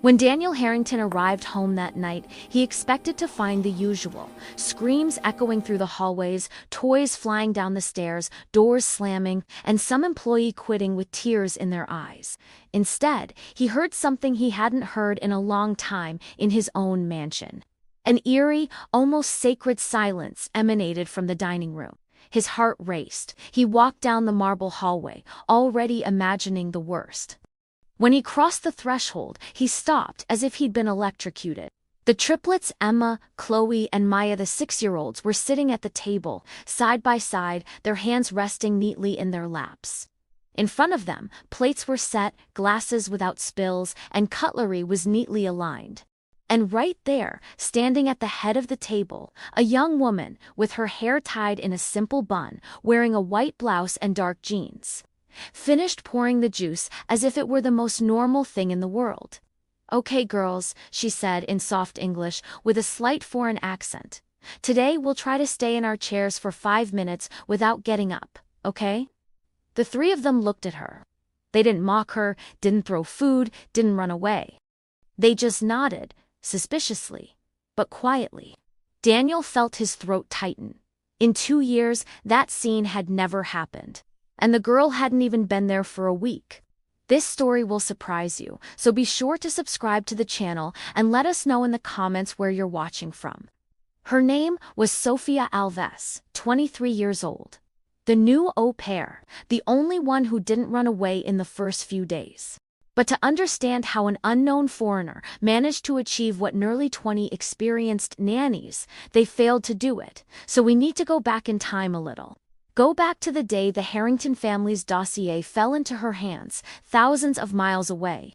When Daniel Harrington arrived home that night, he expected to find the usual: screams echoing through the hallways, toys flying down the stairs, doors slamming, and some employee quitting with tears in their eyes. Instead, he heard something he hadn't heard in a long time in his own mansion. An eerie, almost sacred silence emanated from the dining room. His heart raced. He walked down the marble hallway, already imagining the worst. When he crossed the threshold, he stopped as if he'd been electrocuted. The triplets, Emma, Chloe, and Maya, the 6-year-olds, were sitting at the table, side by side, their hands resting neatly in their laps. In front of them, plates were set, glasses without spills, and cutlery was neatly aligned. And right there, standing at the head of the table, a young woman, with her hair tied in a simple bun, wearing a white blouse and dark jeans, finished pouring the juice as if it were the most normal thing in the world. "Okay, girls," she said in soft English with a slight foreign accent. "Today we'll try to stay in our chairs for 5 minutes without getting up, okay?" The 3 of them looked at her. They didn't mock her, didn't throw food, didn't run away. They just nodded, suspiciously, but quietly. Daniel felt his throat tighten. In 2 years, that scene had never happened. And the girl hadn't even been there for a week. This story will surprise you, so be sure to subscribe to the channel and let us know in the comments where you're watching from. Her name was Sofia Alves, 23 years old. The new au pair, the only one who didn't run away in the first few days. But to understand how an unknown foreigner managed to achieve what nearly 20 experienced nannies, they failed to do it, so we need to go back in time a little. Go back to the day the Harrington family's dossier fell into her hands, thousands of miles away.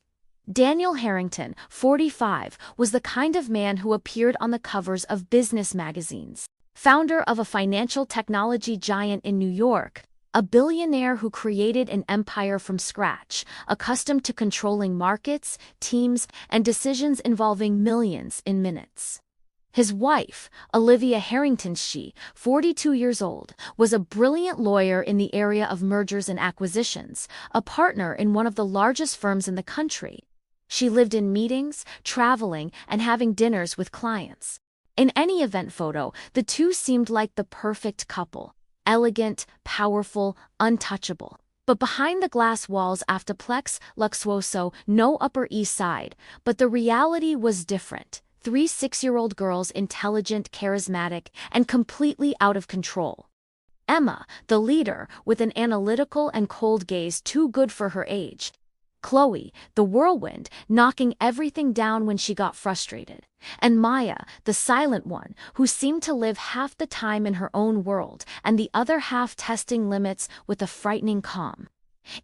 Daniel Harrington, 45, was the kind of man who appeared on the covers of business magazines. Founder of a financial technology giant in New York, a billionaire who created an empire from scratch, accustomed to controlling markets, teams, and decisions involving millions in minutes. His wife, Olivia Harrington, 42 years old, was a brilliant lawyer in the area of mergers and acquisitions, a partner in one of the largest firms in the country. She lived in meetings, traveling, and having dinners with clients. In any event photo, the two seemed like the perfect couple: elegant, powerful, untouchable. But behind the glass walls of Triplets, Luxuoso, no Upper East Side, but the reality was different. 3 6-year-old girls, intelligent, charismatic, and completely out of control. Emma, the leader, with an analytical and cold gaze too good for her age. Chloe, the whirlwind, knocking everything down when she got frustrated. And Maya, the silent one, who seemed to live half the time in her own world and the other half testing limits with a frightening calm.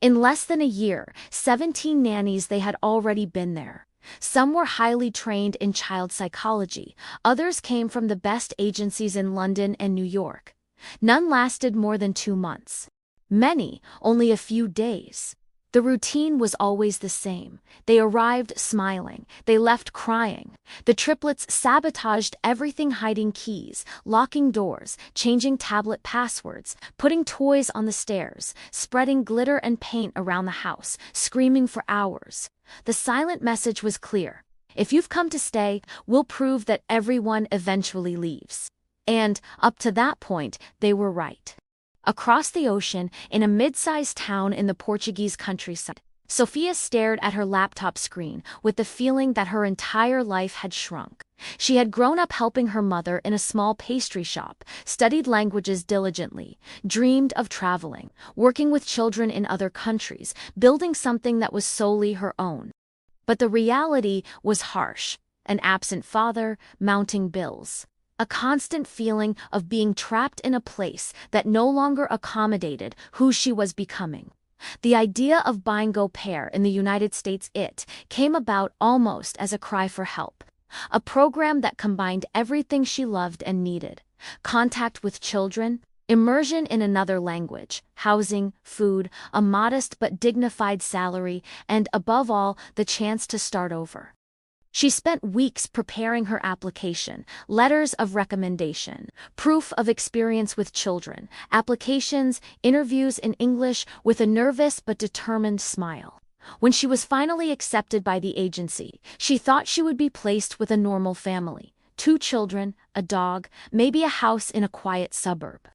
In less than a year, 17 nannies, they had already been there. Some were highly trained in child psychology, others came from the best agencies in London and New York. None lasted more than 2 months. Many, only a few days. The routine was always the same. They arrived smiling, they left crying. The triplets sabotaged everything, hiding keys, locking doors, changing tablet passwords, putting toys on the stairs, spreading glitter and paint around the house, screaming for hours. The silent message was clear: if you've come to stay, we'll prove that everyone eventually leaves. And, up to that point, they were right. Across the ocean, in a mid-sized town in the Portuguese countryside, Sofia stared at her laptop screen with the feeling that her entire life had shrunk. She had grown up helping her mother in a small pastry shop, studied languages diligently, dreamed of traveling, working with children in other countries, building something that was solely her own. But the reality was harsh: an absent father, mounting bills. A constant feeling of being trapped in a place that no longer accommodated who she was becoming. The idea of buying au pair in the United States, it came about almost as a cry for help. A program that combined everything she loved and needed: contact with children, immersion in another language, housing, food, a modest but dignified salary, and, above all, the chance to start over. She spent weeks preparing her application, letters of recommendation, proof of experience with children, applications, interviews in English, with a nervous but determined smile. When she was finally accepted by the agency, she thought she would be placed with a normal family, 2 children, a dog, maybe a house in a quiet suburb.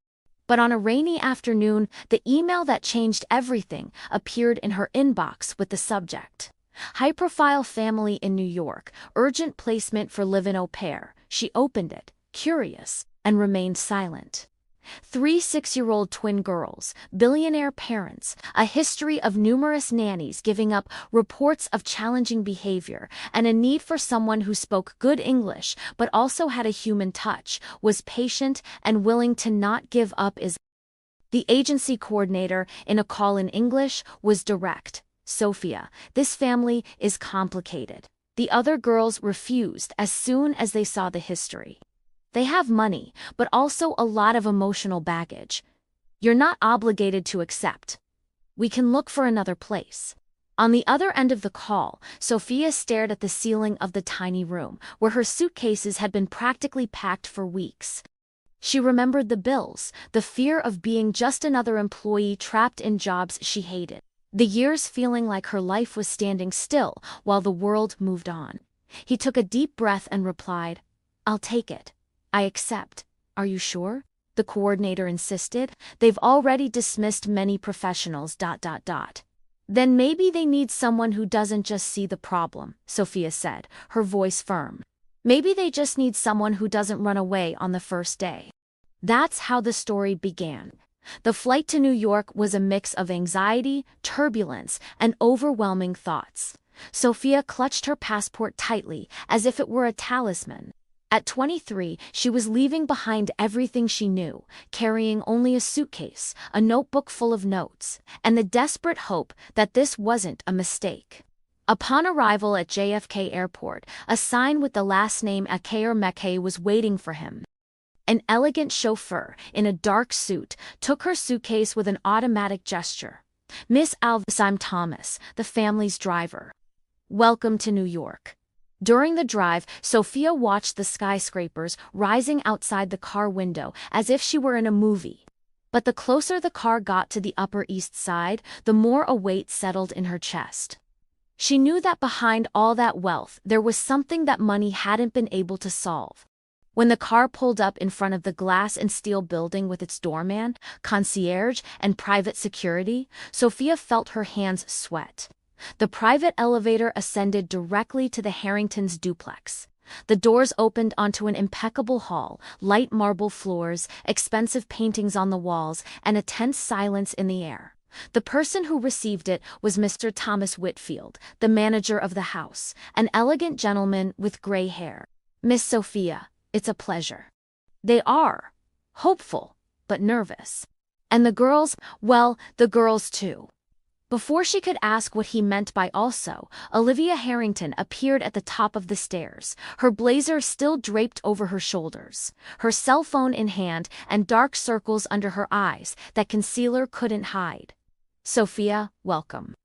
But on a rainy afternoon, the email that changed everything appeared in her inbox with the subject: high-profile family in New York, urgent placement for live-in au pair. She opened it, curious, and remained silent. 3 6-year-old twin girls, billionaire parents, a history of numerous nannies giving up, reports of challenging behavior, and a need for someone who spoke good English but also had a human touch, was patient and willing to not give up. The agency coordinator, in a call in English, was direct. Sophia, this family is complicated. The other girls refused as soon as they saw the history. They have money, but also a lot of emotional baggage. You're not obligated to accept. We can look for another place. On the other end of the call, Sophia stared at the ceiling of the tiny room, where her suitcases had been practically packed for weeks. She remembered the bills, the fear of being just another employee trapped in jobs she hated, the years feeling like her life was standing still while the world moved on. He took a deep breath and replied, "I'll take it. I accept." "Are you sure?" the coordinator insisted. "They've already dismissed many professionals. Then maybe they need someone who doesn't just see the problem," Sophia said, her voice firm. "Maybe they just need someone who doesn't run away on the first day." That's how the story began. The flight to New York was a mix of anxiety, turbulence, and overwhelming thoughts. Sophia clutched her passport tightly, as if it were a talisman. At 23, she was leaving behind everything she knew, carrying only a suitcase, a notebook full of notes, and the desperate hope that this wasn't a mistake. Upon arrival at JFK Airport, a sign with the last name Akher Mekhe was waiting for him. An elegant chauffeur, in a dark suit, took her suitcase with an automatic gesture. "Miss Alves, I'm Thomas, the family's driver. Welcome to New York." During the drive, Sophia watched the skyscrapers rising outside the car window as if she were in a movie. But the closer the car got to the Upper East Side, the more a weight settled in her chest. She knew that behind all that wealth there was something that money hadn't been able to solve. When the car pulled up in front of the glass and steel building with its doorman, concierge, and private security, Sophia felt her hands sweat. The private elevator ascended directly to the Harringtons' duplex. The doors opened onto an impeccable hall, light marble floors, expensive paintings on the walls, and a tense silence in the air. The person who received it was Mr. Thomas Whitfield, the manager of the house, an elegant gentleman with gray hair. "Miss Sophia, it's a pleasure." They are hopeful, but nervous. And the girls, well, the girls too. Before she could ask what he meant by also, Olivia Harrington appeared at the top of the stairs, her blazer still draped over her shoulders, her cell phone in hand and dark circles under her eyes that concealer couldn't hide. "Sophia, welcome."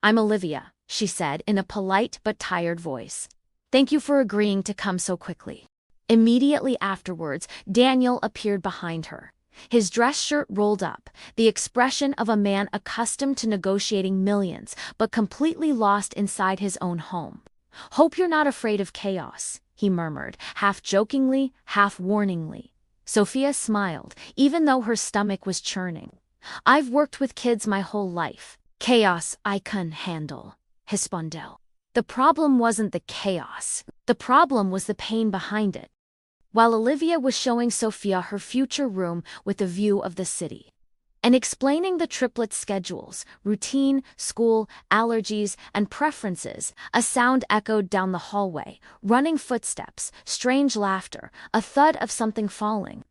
"I'm Olivia," she said in a polite but tired voice. "Thank you for agreeing to come so quickly." Immediately afterwards, Daniel appeared behind her. His dress shirt rolled up, the expression of a man accustomed to negotiating millions, but completely lost inside his own home. "Hope you're not afraid of chaos," he murmured, half jokingly, half warningly. Sophia smiled, even though her stomach was churning. "I've worked with kids my whole life. Chaos I can handle," respondeu. The problem wasn't the chaos. The problem was the pain behind it. While Olivia was showing Sophia her future room with a view of the city, and explaining the triplets' schedules, routine, school, allergies, and preferences, a sound echoed down the hallway, running footsteps, strange laughter, a thud of something falling.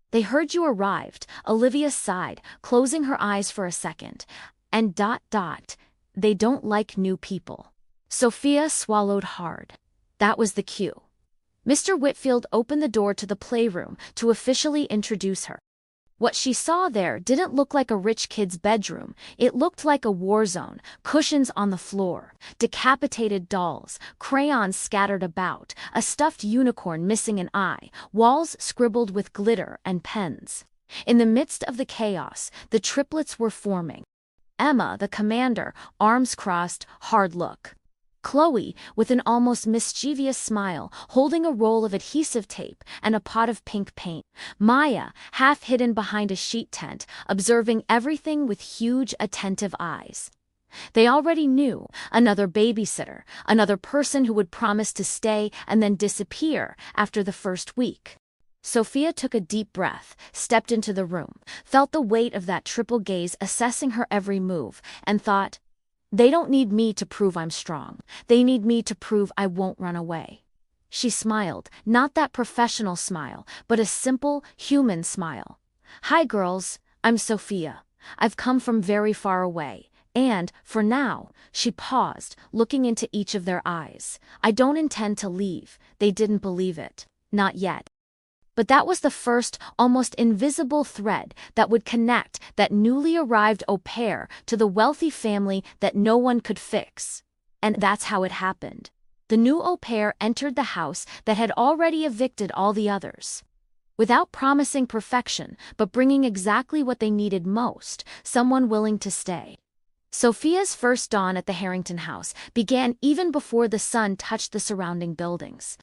"They heard you arrived," Olivia sighed, closing her eyes for a second. "And they don't like new people." Sophia swallowed hard. That was the cue. Mr. Whitfield opened the door to the playroom to officially introduce her. What she saw there didn't look like a rich kid's bedroom. It looked like a war zone, cushions on the floor, decapitated dolls, crayons scattered about, a stuffed unicorn missing an eye, walls scribbled with glitter and pens. In the midst of the chaos, the triplets were forming. Emma, the commander, arms crossed, hard look. Chloe, with an almost mischievous smile, holding a roll of adhesive tape and a pot of pink paint. Maya, half hidden behind a sheet tent, observing everything with huge, attentive eyes. They already knew another babysitter, another person who would promise to stay and then disappear after the first week. Sophia took a deep breath, stepped into the room, felt the weight of that triple gaze assessing her every move, and thought, they don't need me to prove I'm strong. They need me to prove I won't run away. She smiled, not that professional smile, but a simple, human smile. Hi girls, I'm Sophia. I've come from very far away. And, for now, she paused, looking into each of their eyes. I don't intend to leave. They didn't believe it. Not yet. But that was the first, almost invisible thread that would connect that newly arrived au pair to the wealthy family that no one could fix. And that's how it happened. The new au pair entered the house that had already evicted all the others. Without promising perfection, but bringing exactly what they needed most, someone willing to stay. Sophia's first dawn at the Harrington house began even before the sun touched the surrounding buildings.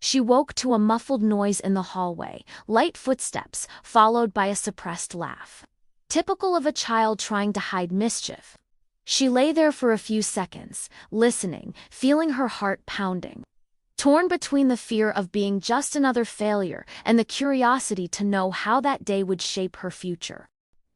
She woke to a muffled noise in the hallway, light footsteps, followed by a suppressed laugh. Typical of a child trying to hide mischief. She lay there for a few seconds, listening, feeling her heart pounding. Torn between the fear of being just another failure and the curiosity to know how that day would shape her future.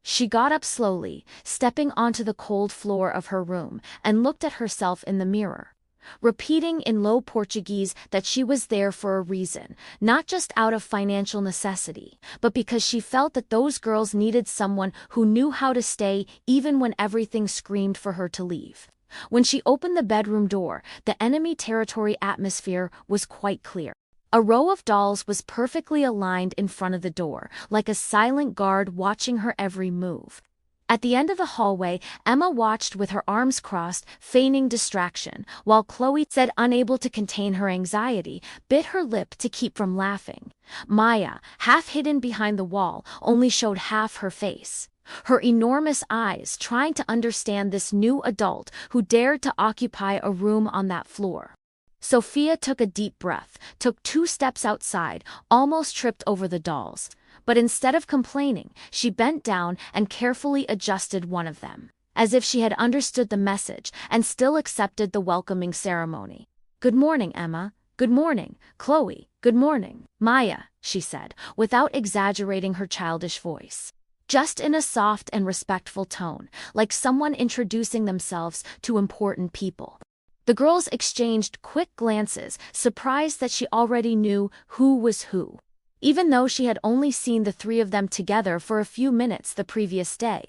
She got up slowly, stepping onto the cold floor of her room, and looked at herself in the mirror. Repeating in low Portuguese that she was there for a reason, not just out of financial necessity, but because she felt that those girls needed someone who knew how to stay even when everything screamed for her to leave. When she opened the bedroom door, the enemy territory atmosphere was quite clear. A row of dolls was perfectly aligned in front of the door, like a silent guard watching her every move. At the end of the hallway, Emma watched with her arms crossed, feigning distraction, while Chloe said, unable to contain her anxiety, bit her lip to keep from laughing. Maya, half hidden behind the wall, only showed half her face. Her enormous eyes trying to understand this new adult who dared to occupy a room on that floor. Sophia took a deep breath, took 2 steps outside, almost tripped over the dolls. But instead of complaining, she bent down and carefully adjusted one of them, as if she had understood the message and still accepted the welcoming ceremony. Good morning, Emma. Good morning, Chloe. Good morning, Maya, she said, without exaggerating her childish voice. Just in a soft and respectful tone, like someone introducing themselves to important people. The girls exchanged quick glances, surprised that she already knew who was who, even though she had only seen the 3 of them together for a few minutes the previous day.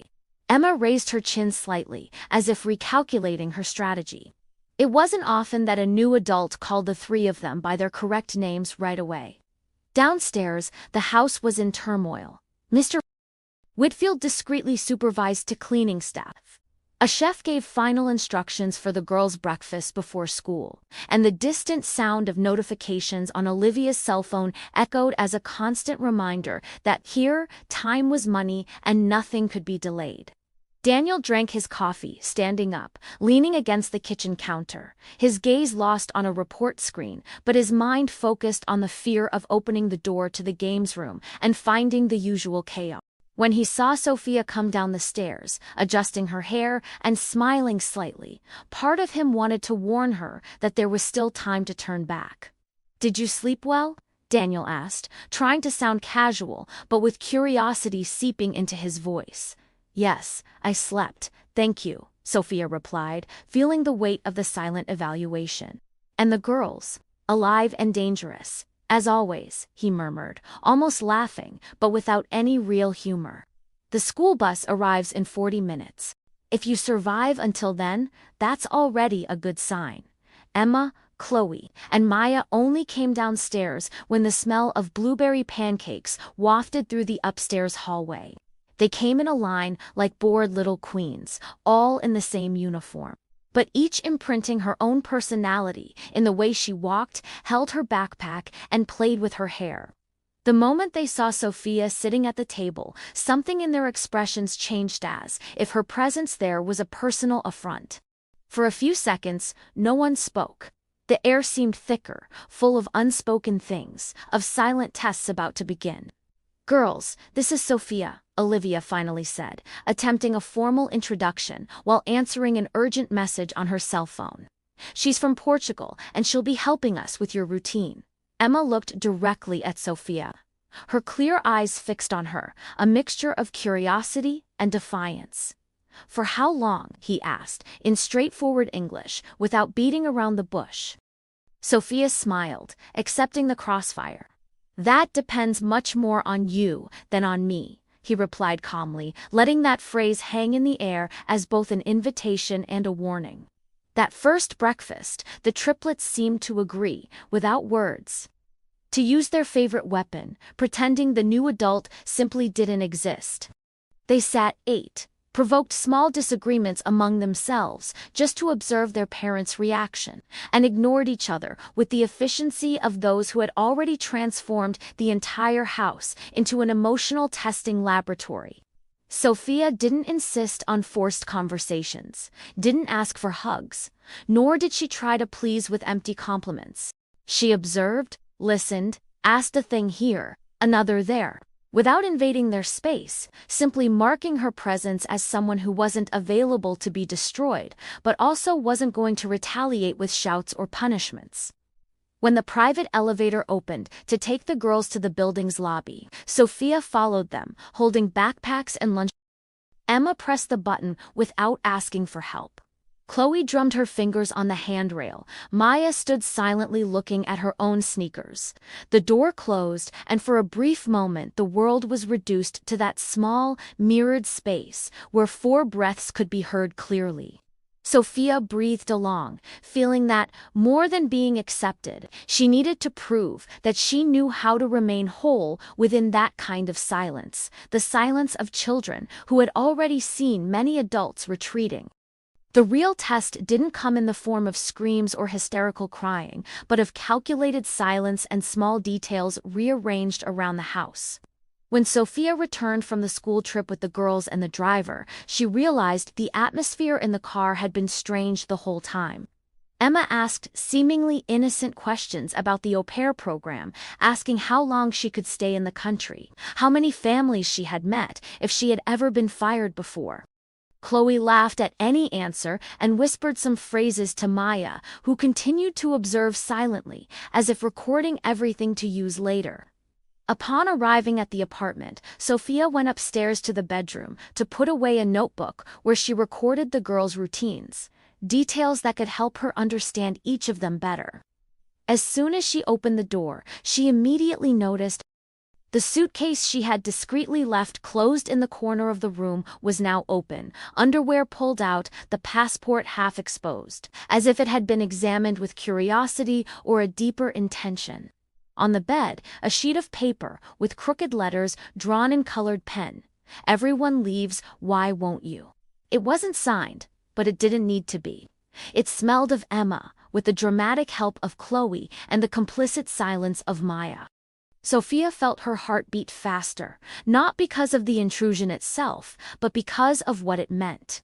Emma raised her chin slightly, as if recalculating her strategy. It wasn't often that a new adult called the 3 of them by their correct names right away. Downstairs, the house was in turmoil. Mr. Whitfield discreetly supervised to cleaning staff. A chef gave final instructions for the girls' breakfast before school, and the distant sound of notifications on Olivia's cell phone echoed as a constant reminder that here, time was money and nothing could be delayed. Daniel drank his coffee, standing up, leaning against the kitchen counter, his gaze lost on a report screen, but his mind focused on the fear of opening the door to the games room and finding the usual chaos. When he saw Sophia come down the stairs, adjusting her hair and smiling slightly, part of him wanted to warn her that there was still time to turn back. "Did you sleep well?" Daniel asked, trying to sound casual, but with curiosity seeping into his voice. "Yes, I slept, thank you," Sophia replied, feeling the weight of the silent evaluation. "And the girls? Alive and dangerous. As always," he murmured, almost laughing, but without any real humor. "The school bus arrives in 40 minutes. If you survive until then, that's already a good sign." Emma, Chloe, and Maya only came downstairs when the smell of blueberry pancakes wafted through the upstairs hallway. They came in a line like bored little queens, all in the same uniform, but each imprinting her own personality in the way she walked, held her backpack, and played with her hair. The moment they saw Sophia sitting at the table, something in their expressions changed as if her presence there was a personal affront. For a few seconds, no one spoke. The air seemed thicker, full of unspoken things, of silent tests about to begin. "Girls, this is Sophia," Olivia finally said, attempting a formal introduction while answering an urgent message on her cell phone. "She's from Portugal, and she'll be helping us with your routine." Emma looked directly at Sophia. Her clear eyes fixed on her, a mixture of curiosity and defiance. "For how long?" he asked, in straightforward English, without beating around the bush. Sophia smiled, accepting the crossfire. "That depends much more on you than on me," he replied calmly, letting that phrase hang in the air as both an invitation and a warning. That first breakfast, the triplets seemed to agree, without words. To use their favorite weapon, pretending the new adult simply didn't exist. They sat, ate, provoked small disagreements among themselves just to observe their parents' reaction, and ignored each other with the efficiency of those who had already transformed the entire house into an emotional testing laboratory. Sophia didn't insist on forced conversations, didn't ask for hugs, nor did she try to please with empty compliments. She observed, listened, asked a thing here, another there, without invading their space, simply marking her presence as someone who wasn't available to be destroyed, but also wasn't going to retaliate with shouts or punishments. When the private elevator opened to take the girls to the building's lobby, Sophia followed them, holding backpacks and lunch. Emma pressed the button without asking for help. Chloe drummed her fingers on the handrail. Maya stood silently looking at her own sneakers. The door closed, and for a brief moment the world was reduced to that small, mirrored space where 4 breaths could be heard clearly. Sophia breathed along, feeling that, more than being accepted, she needed to prove that she knew how to remain whole within that kind of silence, the silence of children who had already seen many adults retreating. The real test didn't come in the form of screams or hysterical crying, but of calculated silence and small details rearranged around the house. When Sophia returned from the school trip with the girls and the driver, she realized the atmosphere in the car had been strange the whole time. Emma asked seemingly innocent questions about the au pair program, asking how long she could stay in the country, how many families she had met, if she had ever been fired before. Chloe laughed at any answer and whispered some phrases to Maya, who continued to observe silently, as if recording everything to use later. Upon arriving at the apartment, Sophia went upstairs to the bedroom to put away a notebook where she recorded the girls' routines, details that could help her understand each of them better. As soon as she opened the door, she immediately noticed the suitcase she had discreetly left closed in the corner of the room was now open, underwear pulled out, the passport half exposed, as if it had been examined with curiosity or a deeper intention. On the bed, a sheet of paper with crooked letters drawn in colored pen. "Everyone leaves, why won't you?" It wasn't signed, but it didn't need to be. It smelled of Emma, with the dramatic help of Chloe and the complicit silence of Maya. Sophia felt her heart beat faster, not because of the intrusion itself, but because of what it meant.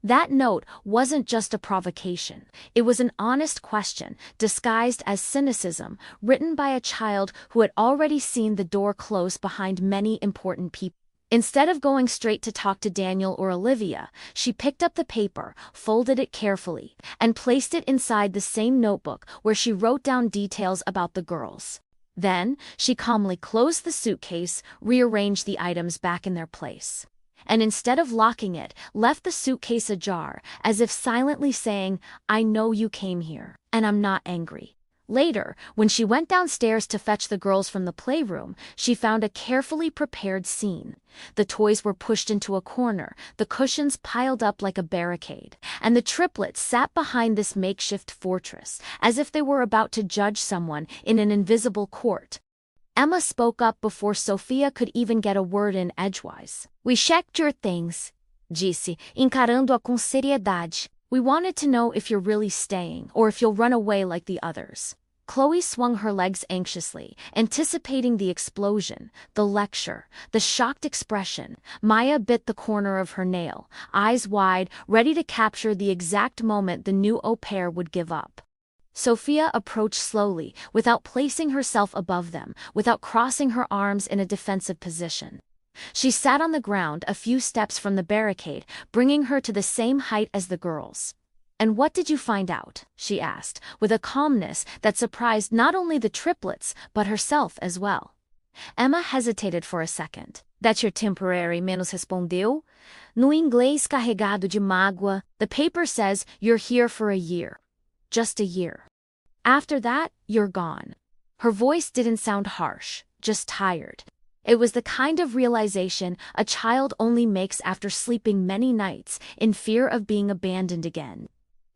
That note wasn't just a provocation. It was an honest question, disguised as cynicism, written by a child who had already seen the door close behind many important people. Instead of going straight to talk to Daniel or Olivia, she picked up the paper, folded it carefully, and placed it inside the same notebook where she wrote down details about the girls. Then, she calmly closed the suitcase, rearranged the items back in their place, and instead of locking it, left the suitcase ajar, as if silently saying, "I know you came here, and I'm not angry." Later, when she went downstairs to fetch the girls from the playroom, she found a carefully prepared scene. The toys were pushed into a corner, the cushions piled up like a barricade, and the triplets sat behind this makeshift fortress, as if they were about to judge someone in an invisible court. Emma spoke up before Sophia could even get a word in edgewise. "We checked your things," disse, encarando-a com seriedade. "We wanted to know if you're really staying, or if you'll run away like the others." Chloe swung her legs anxiously, anticipating the explosion, the lecture, the shocked expression. Maya bit the corner of her nail, eyes wide, ready to capture the exact moment the new au pair would give up. Sophia approached slowly, without placing herself above them, without crossing her arms in a defensive position. She sat on the ground a few steps from the barricade, bringing her to the same height as the girls. "And what did you find out?" she asked, with a calmness that surprised not only the triplets, but herself as well. Emma hesitated for a second. "That your temporary menos respondeu? No inglês carregado de mágoa, the paper says you're here for a year. Just a year. After that, you're gone." Her voice didn't sound harsh, just tired. It was the kind of realization a child only makes after sleeping many nights in fear of being abandoned again.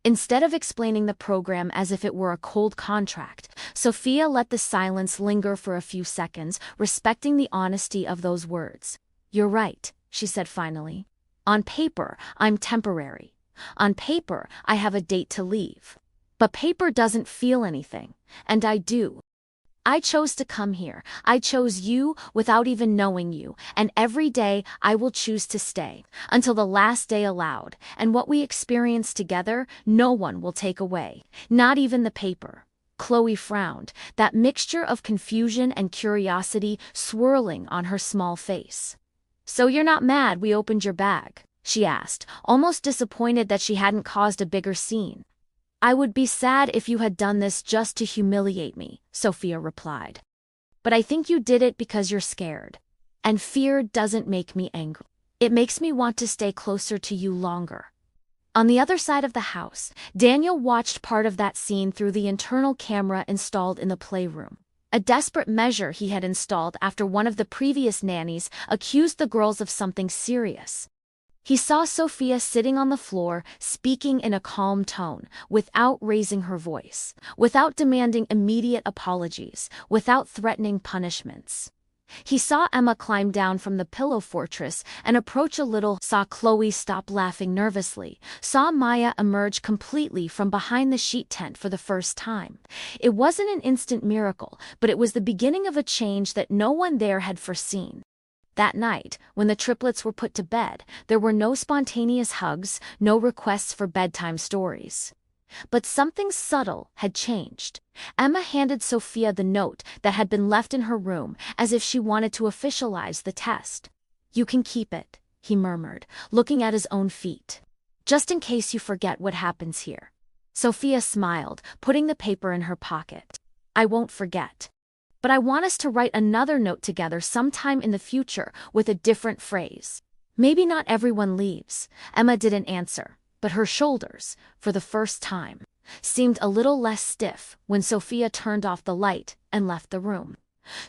Instead of explaining the program as if it were a cold contract, Sophia let the silence linger for a few seconds, respecting the honesty of those words. "You're right," she said finally. "On paper, I'm temporary. On paper, I have a date to leave. But paper doesn't feel anything, and I do. I chose to come here. I chose you without even knowing you, and every day I will choose to stay, until the last day allowed, and what we experience together no one will take away, not even the paper." Chloe frowned, that mixture of confusion and curiosity swirling on her small face. "So you're not mad we opened your bag?" she asked, almost disappointed that she hadn't caused a bigger scene. "I would be sad if you had done this just to humiliate me," Sophia replied. "But I think you did it because you're scared. And fear doesn't make me angry. It makes me want to stay closer to you longer." On the other side of the house, Daniel watched part of that scene through the internal camera installed in the playroom. A desperate measure he had installed after one of the previous nannies accused the girls of something serious. He saw Sophia sitting on the floor, speaking in a calm tone, without raising her voice, without demanding immediate apologies, without threatening punishments. He saw Emma climb down from the pillow fortress and approach a little, saw Chloe stop laughing nervously, saw Maya emerge completely from behind the sheet tent for the first time. It wasn't an instant miracle, but it was the beginning of a change that no one there had foreseen. That night, when the triplets were put to bed, there were no spontaneous hugs, no requests for bedtime stories. But something subtle had changed. Emma handed Sophia the note that had been left in her room, as if she wanted to officialize the test. "You can keep it," he murmured, looking at his own feet. "Just in case you forget what happens here." Sophia smiled, putting the paper in her pocket. "I won't forget. But I want us to write another note together sometime in the future with a different phrase. Maybe not everyone leaves." Emma didn't answer, but her shoulders, for the first time, seemed a little less stiff when Sophia turned off the light and left the room.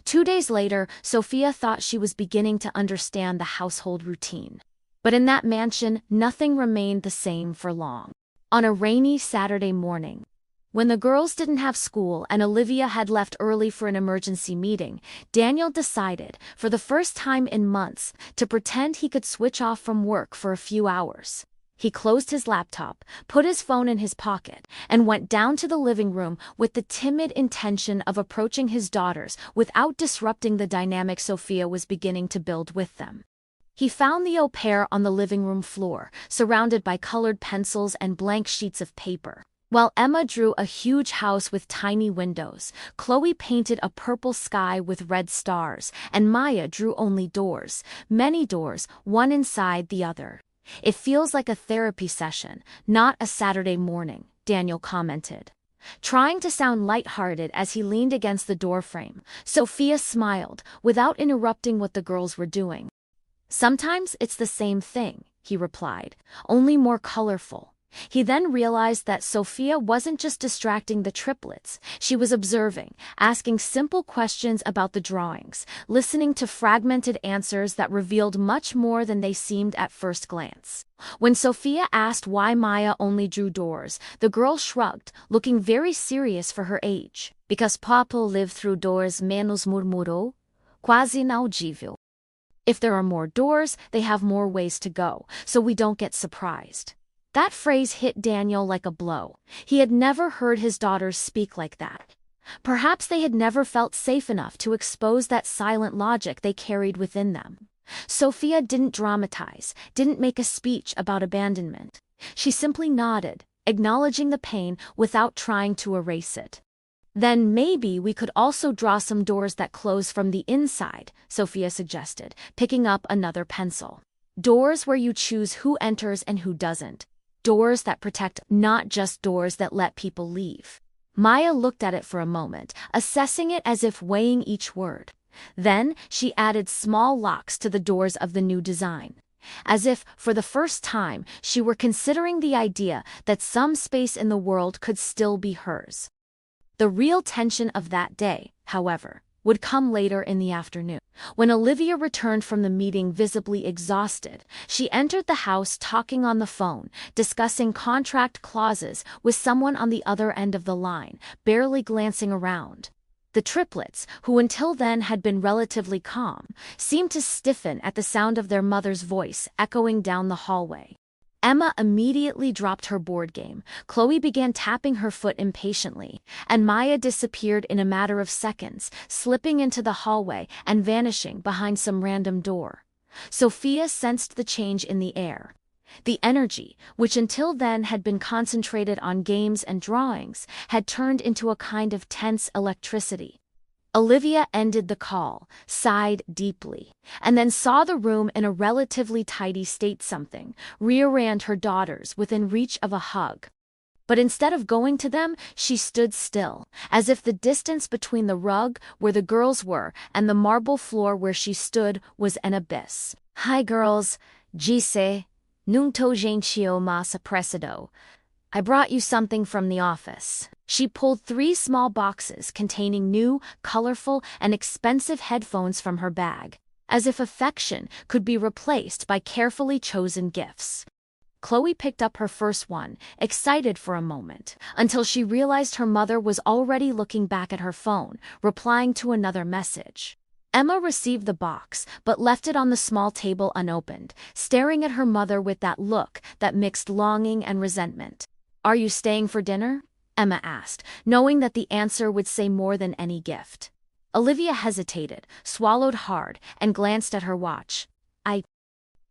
2 days later, Sophia thought she was beginning to understand the household routine. But in that mansion, nothing remained the same for long. On a rainy Saturday morning, when the girls didn't have school and Olivia had left early for an emergency meeting, Daniel decided, for the first time in months, to pretend he could switch off from work for a few hours. He closed his laptop, put his phone in his pocket, and went down to the living room with the timid intention of approaching his daughters without disrupting the dynamic Sophia was beginning to build with them. He found the au pair on the living room floor, surrounded by colored pencils and blank sheets of paper. While Emma drew a huge house with tiny windows, Chloe painted a purple sky with red stars, and Maya drew only doors, many doors, one inside the other. "It feels like a therapy session, not a Saturday morning," Daniel commented, trying to sound lighthearted as he leaned against the doorframe. Sophia smiled, without interrupting what the girls were doing. "Sometimes it's the same thing," he replied, "only more colorful." He then realized that Sophia wasn't just distracting the triplets, she was observing, asking simple questions about the drawings, listening to fragmented answers that revealed much more than they seemed at first glance. When Sophia asked why Maya only drew doors, the girl shrugged, looking very serious for her age. "Because people live through doors menos murmurou, quase inaudível. If there are more doors, they have more ways to go, so we don't get surprised." That phrase hit Daniel like a blow. He had never heard his daughters speak like that. Perhaps they had never felt safe enough to expose that silent logic they carried within them. Sophia didn't dramatize, didn't make a speech about abandonment. She simply nodded, acknowledging the pain without trying to erase it. Then maybe we could also draw some doors that close from the inside, Sophia suggested, picking up another pencil. Doors where you choose who enters and who doesn't. Doors that protect, not just doors that let people leave. Maya looked at it for a moment, assessing it as if weighing each word. Then she added small locks to the doors of the new design. As if, for the first time, she were considering the idea that some space in the world could still be hers. The real tension of that day, however, would come later in the afternoon. When Olivia returned from the meeting visibly exhausted, she entered the house talking on the phone, discussing contract clauses with someone on the other end of the line, barely glancing around. The triplets, who until then had been relatively calm, seemed to stiffen at the sound of their mother's voice echoing down the hallway. Emma immediately dropped her board game, Chloe began tapping her foot impatiently, and Maya disappeared in a matter of seconds, slipping into the hallway and vanishing behind some random door. Sophia sensed the change in the air. The energy, which until then had been concentrated on games and drawings, had turned into a kind of tense electricity. Olivia ended the call, sighed deeply, and then saw the room in a relatively tidy state, something rearranged her daughters within reach of a hug. But instead of going to them, she stood still, as if the distance between the rug where the girls were and the marble floor where she stood was an abyss. "Hi girls, Gise, nunto gencio mas apressado. I brought you something from the office." She pulled 3 small boxes containing new, colorful, and expensive headphones from her bag, as if affection could be replaced by carefully chosen gifts. Chloe picked up her first one, excited for a moment, until she realized her mother was already looking back at her phone, replying to another message. Emma received the box, but left it on the small table unopened, staring at her mother with that look that mixed longing and resentment. "Are you staying for dinner?" Emma asked, knowing that the answer would say more than any gift. Olivia hesitated, swallowed hard, and glanced at her watch. I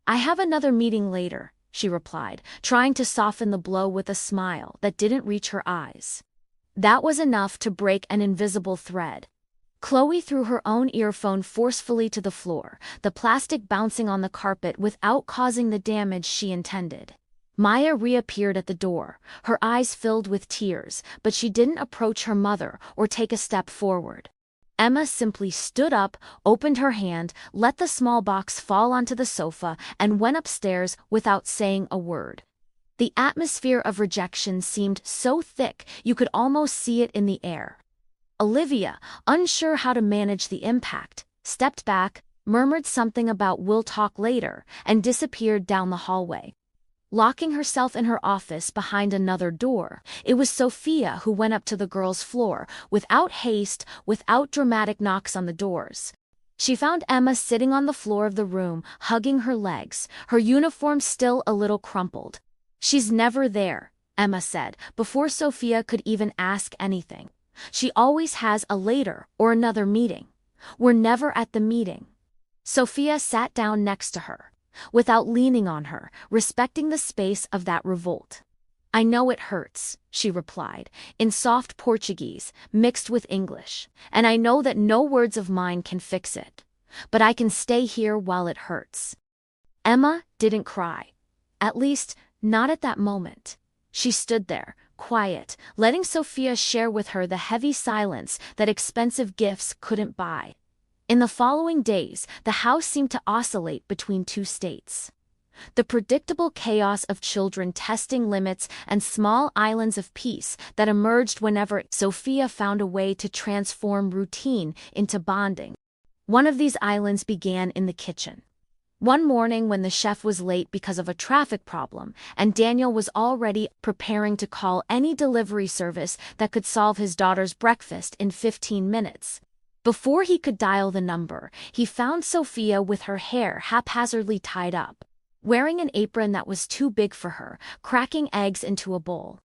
have another meeting later," she replied, trying to soften the blow with a smile that didn't reach her eyes. That was enough to break an invisible thread. Chloe threw her own earphone forcefully to the floor, the plastic bouncing on the carpet without causing the damage she intended. Maya reappeared at the door, her eyes filled with tears, but she didn't approach her mother or take a step forward. Emma simply stood up, opened her hand, let the small box fall onto the sofa, and went upstairs without saying a word. The atmosphere of rejection seemed so thick you could almost see it in the air. Olivia, unsure how to manage the impact, stepped back, murmured something about "we'll talk later," and disappeared down the hallway. Locking herself in her office behind another door, it was Sophia who went up to the girls' floor, without haste, without dramatic knocks on the doors. She found Emma sitting on the floor of the room, hugging her legs, her uniform still a little crumpled. "She's never there," Emma said, before Sophia could even ask anything. "She always has a later or another meeting. We're never at the meeting." Sophia sat down next to her, without leaning on her, respecting the space of that revolt. "I know it hurts," she replied, in soft Portuguese, mixed with English, "and I know that no words of mine can fix it. But I can stay here while it hurts." Emma didn't cry. At least, not at that moment. She stood there, quiet, letting Sophia share with her the heavy silence that expensive gifts couldn't buy. In the following days, the house seemed to oscillate between 2 states. The predictable chaos of children testing limits and small islands of peace that emerged whenever Sophia found a way to transform routine into bonding. One of these islands began in the kitchen. One morning when the chef was late because of a traffic problem, and Daniel was already preparing to call any delivery service that could solve his daughter's breakfast in 15 minutes. Before he could dial the number, he found Sophia with her hair haphazardly tied up, wearing an apron that was too big for her, cracking eggs into a bowl.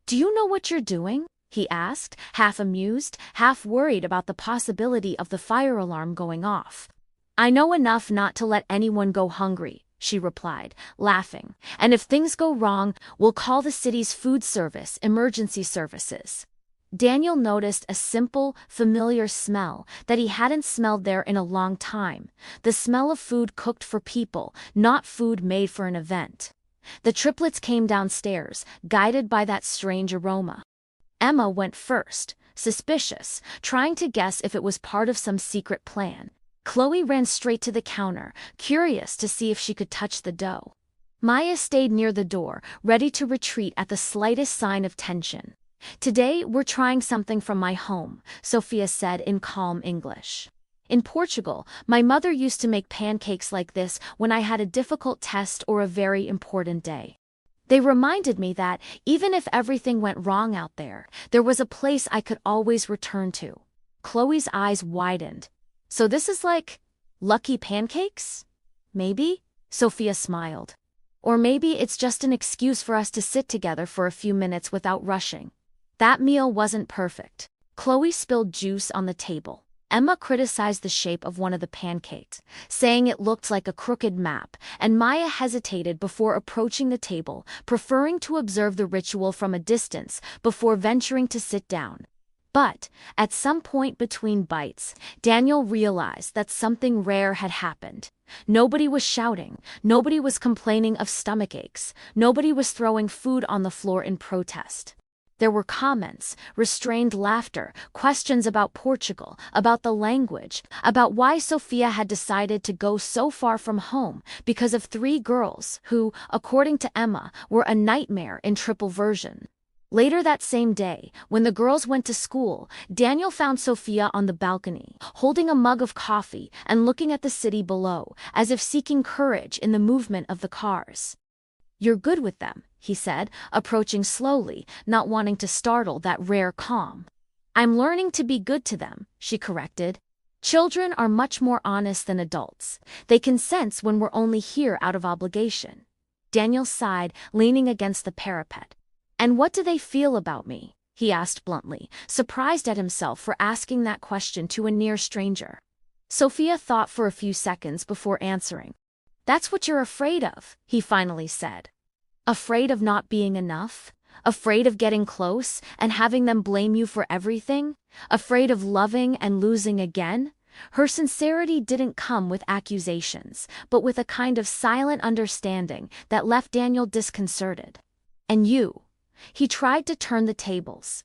"Do you know what you're doing?" he asked, half amused, half worried about the possibility of the fire alarm going off. I know enough not to let anyone go hungry, she replied, laughing, and if things go wrong, we'll call the city's food service, emergency services. Daniel noticed a simple, familiar smell that he hadn't smelled there in a long time, the smell of food cooked for people, not food made for an event. The triplets came downstairs, guided by that strange aroma. Emma went first, suspicious, trying to guess if it was part of some secret plan. Chloe ran straight to the counter, curious to see if she could touch the dough. Maya stayed near the door, ready to retreat at the slightest sign of tension. Today, we're trying something from my home, Sophia said in calm English. In Portugal, my mother used to make pancakes like this when I had a difficult test or a very important day. They reminded me that, even if everything went wrong out there, there was a place I could always return to. Chloe's eyes widened. So this is like lucky pancakes? Maybe? Sophia smiled. Or maybe it's just an excuse for us to sit together for a few minutes without rushing. That meal wasn't perfect. Chloe spilled juice on the table. Emma criticized the shape of one of the pancakes, saying it looked like a crooked map, and Maya hesitated before approaching the table, preferring to observe the ritual from a distance before venturing to sit down. But, at some point between bites, Daniel realized that something rare had happened. Nobody was shouting, nobody was complaining of stomach aches, nobody was throwing food on the floor in protest. There were comments, restrained laughter, questions about Portugal, about the language, about why Sophia had decided to go so far from home because of 3 girls who, according to Emma, were a nightmare in triple version. Later that same day, when the girls went to school, Daniel found Sophia on the balcony, holding a mug of coffee and looking at the city below, as if seeking courage in the movement of the cars. "You're good with them," he said, approaching slowly, not wanting to startle that rare calm. "I'm learning to be good to them," she corrected. "Children are much more honest than adults. They can sense when we're only here out of obligation." Daniel sighed, leaning against the parapet. "And what do they feel about me?" he asked bluntly, surprised at himself for asking that question to a near stranger. Sophia thought for a few seconds before answering. "That's what you're afraid of," he finally said. "Afraid of not being enough? Afraid of getting close and having them blame you for everything? Afraid of loving and losing again?" Her sincerity didn't come with accusations, but with a kind of silent understanding that left Daniel disconcerted. "And you?" He tried to turn the tables.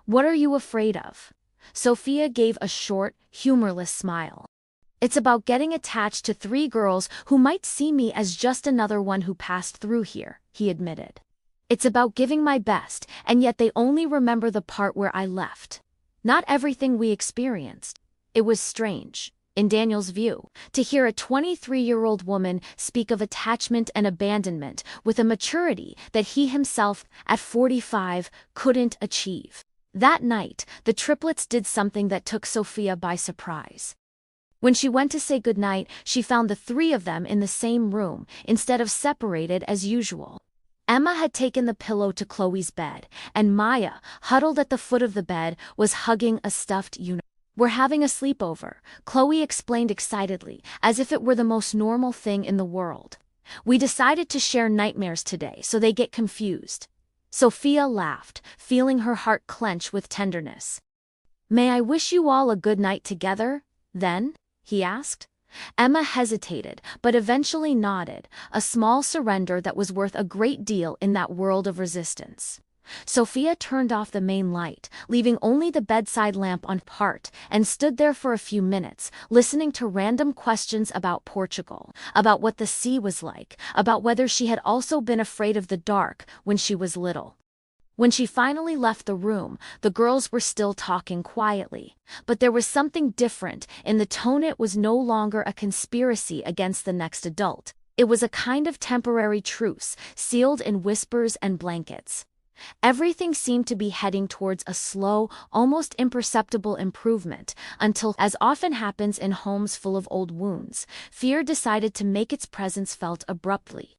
"What are you afraid of?" Sophia gave a short, humorless smile. "It's about getting attached to 3 girls who might see me as just another one who passed through here," he admitted. "It's about giving my best, and yet they only remember the part where I left. Not everything we experienced." It was strange, in Daniel's view, to hear a 23-year-old woman speak of attachment and abandonment with a maturity that he himself, at 45, couldn't achieve. That night, the triplets did something that took Sophia by surprise. When she went to say goodnight, she found the 3 of them in the same room, instead of separated as usual. Emma had taken the pillow to Chloe's bed, and Maya, huddled at the foot of the bed, was hugging a stuffed unicorn. "We're having a sleepover," Chloe explained excitedly, as if it were the most normal thing in the world. "We decided to share nightmares today, so they get confused." Sophia laughed, feeling her heart clench with tenderness. "May I wish you all a good night together, then?" he asked. Emma hesitated, but eventually nodded, a small surrender that was worth a great deal in that world of resistance. Sophia turned off the main light, leaving only the bedside lamp on part, and stood there for a few minutes, listening to random questions about Portugal, about what the sea was like, about whether she had also been afraid of the dark when she was little. When she finally left the room, the girls were still talking quietly, but there was something different in the tone. It was no longer a conspiracy against the next adult. It was a kind of temporary truce, sealed in whispers and blankets. Everything seemed to be heading towards a slow, almost imperceptible improvement, until, as often happens in homes full of old wounds, fear decided to make its presence felt abruptly.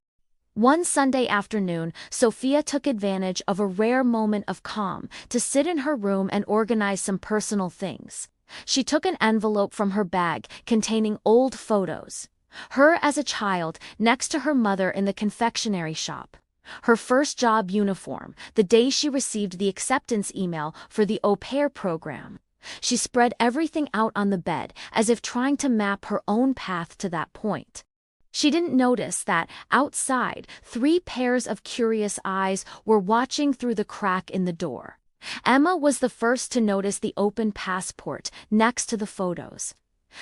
One Sunday afternoon, Sophia took advantage of a rare moment of calm to sit in her room and organize some personal things. She took an envelope from her bag containing old photos. Her as a child, next to her mother in the confectionery shop. Her first job uniform, the day she received the acceptance email for the au pair program. She spread everything out on the bed as if trying to map her own path to that point. She didn't notice that, outside, 3 pairs of curious eyes were watching through the crack in the door. Emma was the first to notice the open passport next to the photos.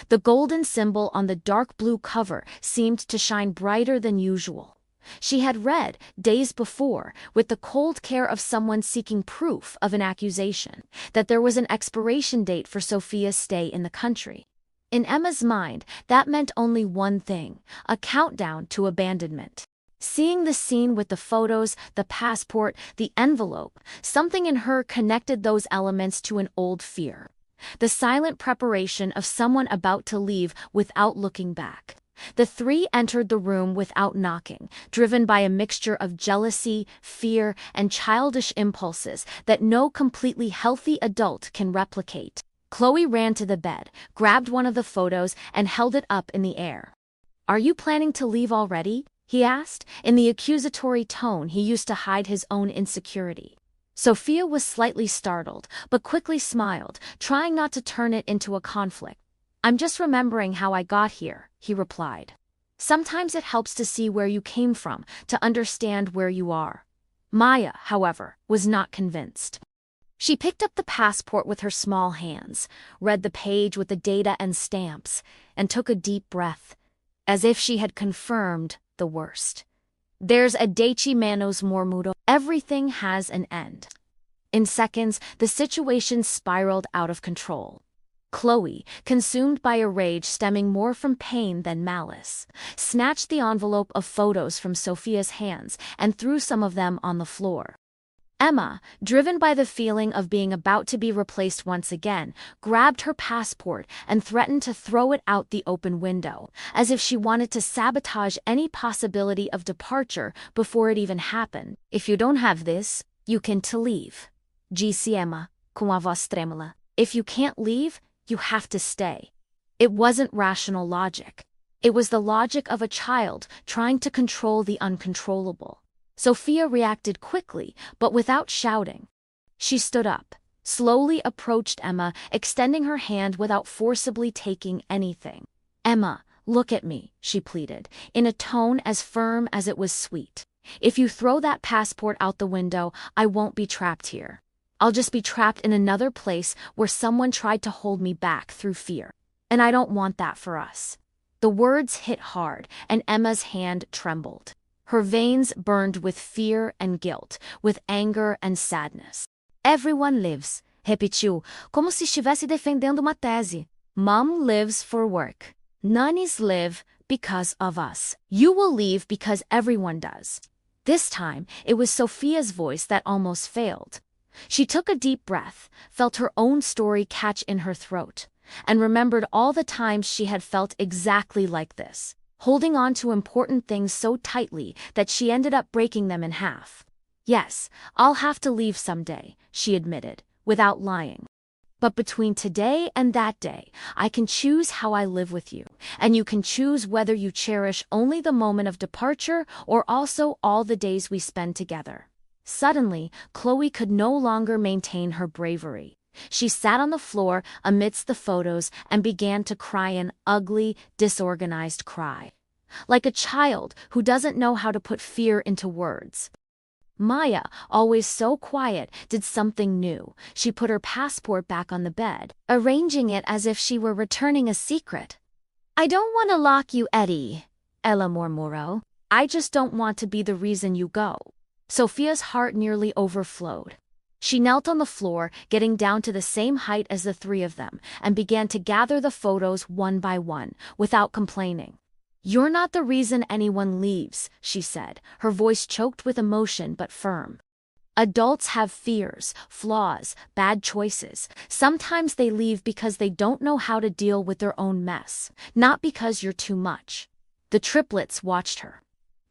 The golden symbol on the dark blue cover seemed to shine brighter than usual. She had read, days before, with the cold care of someone seeking proof of an accusation, that there was an expiration date for Sophia's stay in the country. In Emma's mind, that meant only one thing: a countdown to abandonment. Seeing the scene with the photos, the passport, the envelope, something in her connected those elements to an old fear. The silent preparation of someone about to leave without looking back. The 3 entered the room without knocking, driven by a mixture of jealousy, fear, and childish impulses that no completely healthy adult can replicate. Chloe ran to the bed, grabbed one of the photos, and held it up in the air. "Are you planning to leave already?" he asked, in the accusatory tone he used to hide his own insecurity. Sophia was slightly startled, but quickly smiled, trying not to turn it into a conflict. "I'm just remembering how I got here," he replied. "Sometimes it helps to see where you came from, to understand where you are." Maya, however, was not convinced. She picked up the passport with her small hands, read the page with the data and stamps, and took a deep breath, as if she had confirmed the worst. There's a deci manos mormudo. Everything has an end. In seconds, the situation spiraled out of control. Chloe, consumed by a rage stemming more from pain than malice, snatched the envelope of photos from Sophia's hands and threw some of them on the floor. Emma, driven by the feeling of being about to be replaced once again, grabbed her passport and threatened to throw it out the open window, as if she wanted to sabotage any possibility of departure before it even happened. "If you don't have this, you can leave," disse Emma, com a voz trêmula. "If you can't leave, you have to stay." It wasn't rational logic. It was the logic of a child trying to control the uncontrollable. Sophia reacted quickly, but without shouting. She stood up, slowly approached Emma, extending her hand without forcibly taking anything. "Emma, look at me," she pleaded, in a tone as firm as it was sweet. "If you throw that passport out the window, I won't be trapped here. I'll just be trapped in another place where someone tried to hold me back through fear. And I don't want that for us." The words hit hard, and Emma's hand trembled. Her veins burned with fear and guilt, with anger and sadness. "Everyone lives," repetiu, como se estivesse defendendo uma tese. "Mom lives for work. Nannies live because of us. You will leave because everyone does." This time, it was Sophia's voice that almost failed. She took a deep breath, felt her own story catch in her throat, and remembered all the times she had felt exactly like this, holding on to important things so tightly that she ended up breaking them in half. "Yes, I'll have to leave someday," she admitted, without lying. "But between today and that day, I can choose how I live with you, and you can choose whether you cherish only the moment of departure or also all the days we spend together." Suddenly, Chloe could no longer maintain her bravery. She sat on the floor amidst the photos and began to cry an ugly, disorganized cry, like a child who doesn't know how to put fear into words. Maya, always so quiet, did something new. She put her passport back on the bed, arranging it as if she were returning a secret. "I don't want to lock you, Eddie," ella murmuró. "I just don't want to be the reason you go." Sophia's heart nearly overflowed. She knelt on the floor, getting down to the same height as the 3 of them, and began to gather the photos one by one, without complaining. "You're not the reason anyone leaves," she said, her voice choked with emotion but firm. "Adults have fears, flaws, bad choices. Sometimes they leave because they don't know how to deal with their own mess, not because you're too much." The triplets watched her.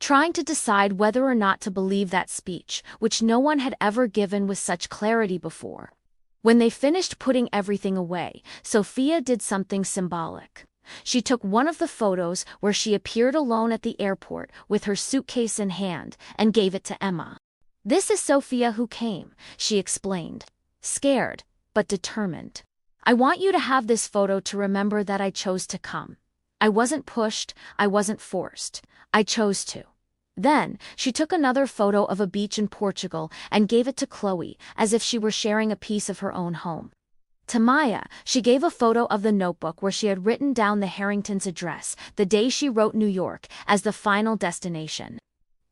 trying to decide whether or not to believe that speech, which no one had ever given with such clarity before. When they finished putting everything away, Sophia did something symbolic. She took one of the photos where she appeared alone at the airport with her suitcase in hand and gave it to Emma. "This is Sophia who came," she explained, scared, but determined. "I want you to have this photo to remember that I chose to come. I wasn't pushed, I wasn't forced. I chose to." Then, she took another photo of a beach in Portugal and gave it to Chloe, as if she were sharing a piece of her own home. To Maya, she gave a photo of the notebook where she had written down the Harringtons' address the day she wrote New York as the final destination.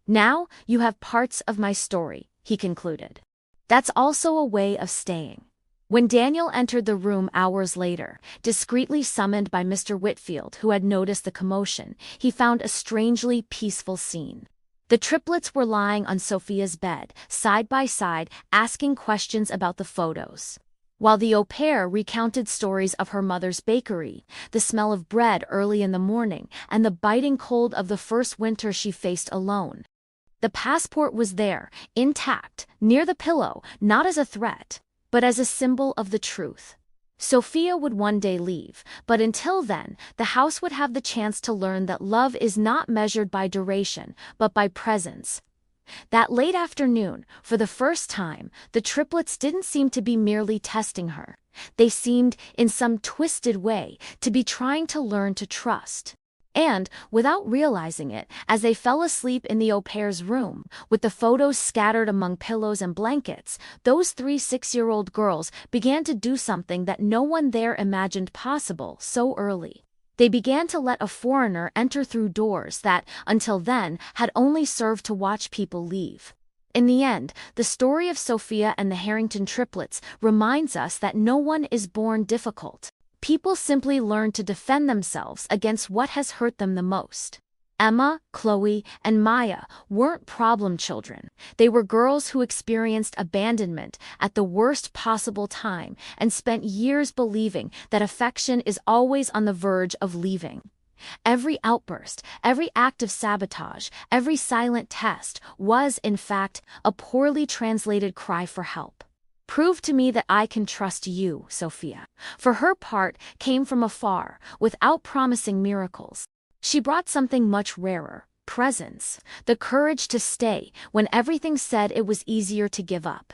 "Now, you have parts of my story," he concluded. "That's also a way of staying." When Daniel entered the room hours later, discreetly summoned by Mr. Whitfield, who had noticed the commotion, he found a strangely peaceful scene. The triplets were lying on Sophia's bed, side by side, asking questions about the photos. While the au pair recounted stories of her mother's bakery, the smell of bread early in the morning, and the biting cold of the first winter she faced alone. The passport was there, intact, near the pillow, not as a threat, but as a symbol of the truth. Sophia would one day leave, but until then, the house would have the chance to learn that love is not measured by duration, but by presence. That late afternoon, for the first time, the triplets didn't seem to be merely testing her. They seemed, in some twisted way, to be trying to learn to trust. And, without realizing it, as they fell asleep in the au pair's room, with the photos scattered among pillows and blankets, those 3 6-year-old girls began to do something that no one there imagined possible so early. They began to let a foreigner enter through doors that, until then, had only served to watch people leave. In the end, the story of Sophia and the Harrington triplets reminds us that no one is born difficult. People simply learn to defend themselves against what has hurt them the most. Emma, Chloe, and Maya weren't problem children. They were girls who experienced abandonment at the worst possible time and spent years believing that affection is always on the verge of leaving. Every outburst, every act of sabotage, every silent test was, in fact, a poorly translated cry for help. "Prove to me that I can trust you," Sophia, for her part, came from afar, without promising miracles. She brought something much rarer: presence, the courage to stay when everything said it was easier to give up.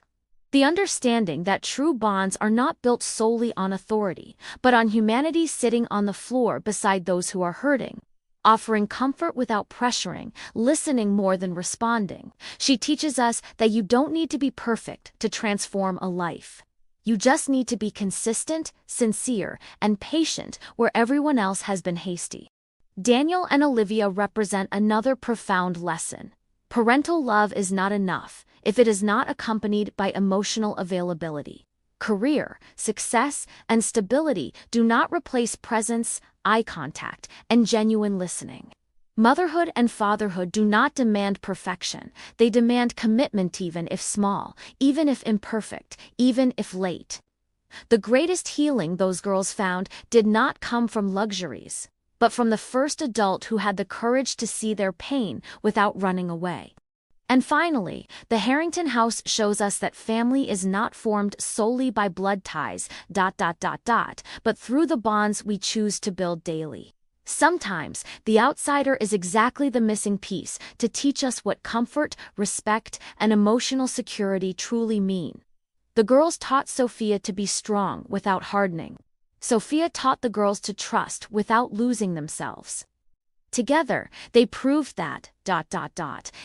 The understanding that true bonds are not built solely on authority, but on humanity sitting on the floor beside those who are hurting, offering comfort without pressuring, listening more than responding. She teaches us that you don't need to be perfect to transform a life. You just need to be consistent, sincere, and patient where everyone else has been hasty. Daniel and Olivia represent another profound lesson. Parental love is not enough if it is not accompanied by emotional availability. Career, success, and stability do not replace presence, eye contact, and genuine listening. Motherhood and fatherhood do not demand perfection. They demand commitment, even if small, even if imperfect, even if late. The greatest healing those girls found did not come from luxuries, but from the first adult who had the courage to see their pain without running away. And finally, the Harrington house shows us that family is not formed solely by blood ties, but through the bonds we choose to build daily. Sometimes, the outsider is exactly the missing piece to teach us what comfort, respect, and emotional security truly mean. The girls taught Sophia to be strong without hardening. Sophia taught the girls to trust without losing themselves. Together, they proved that,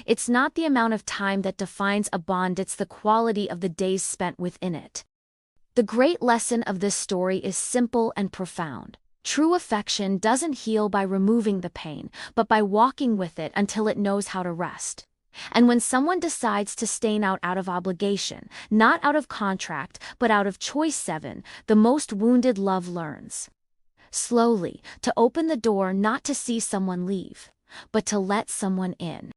it's not the amount of time that defines a bond, it's the quality of the days spent within it. The great lesson of this story is simple and profound. True affection doesn't heal by removing the pain, but by walking with it until it knows how to rest. And when someone decides to stay out of obligation, not out of contract, but out of choice, the most wounded love learns slowly to open the door, not to see someone leave, but to let someone in.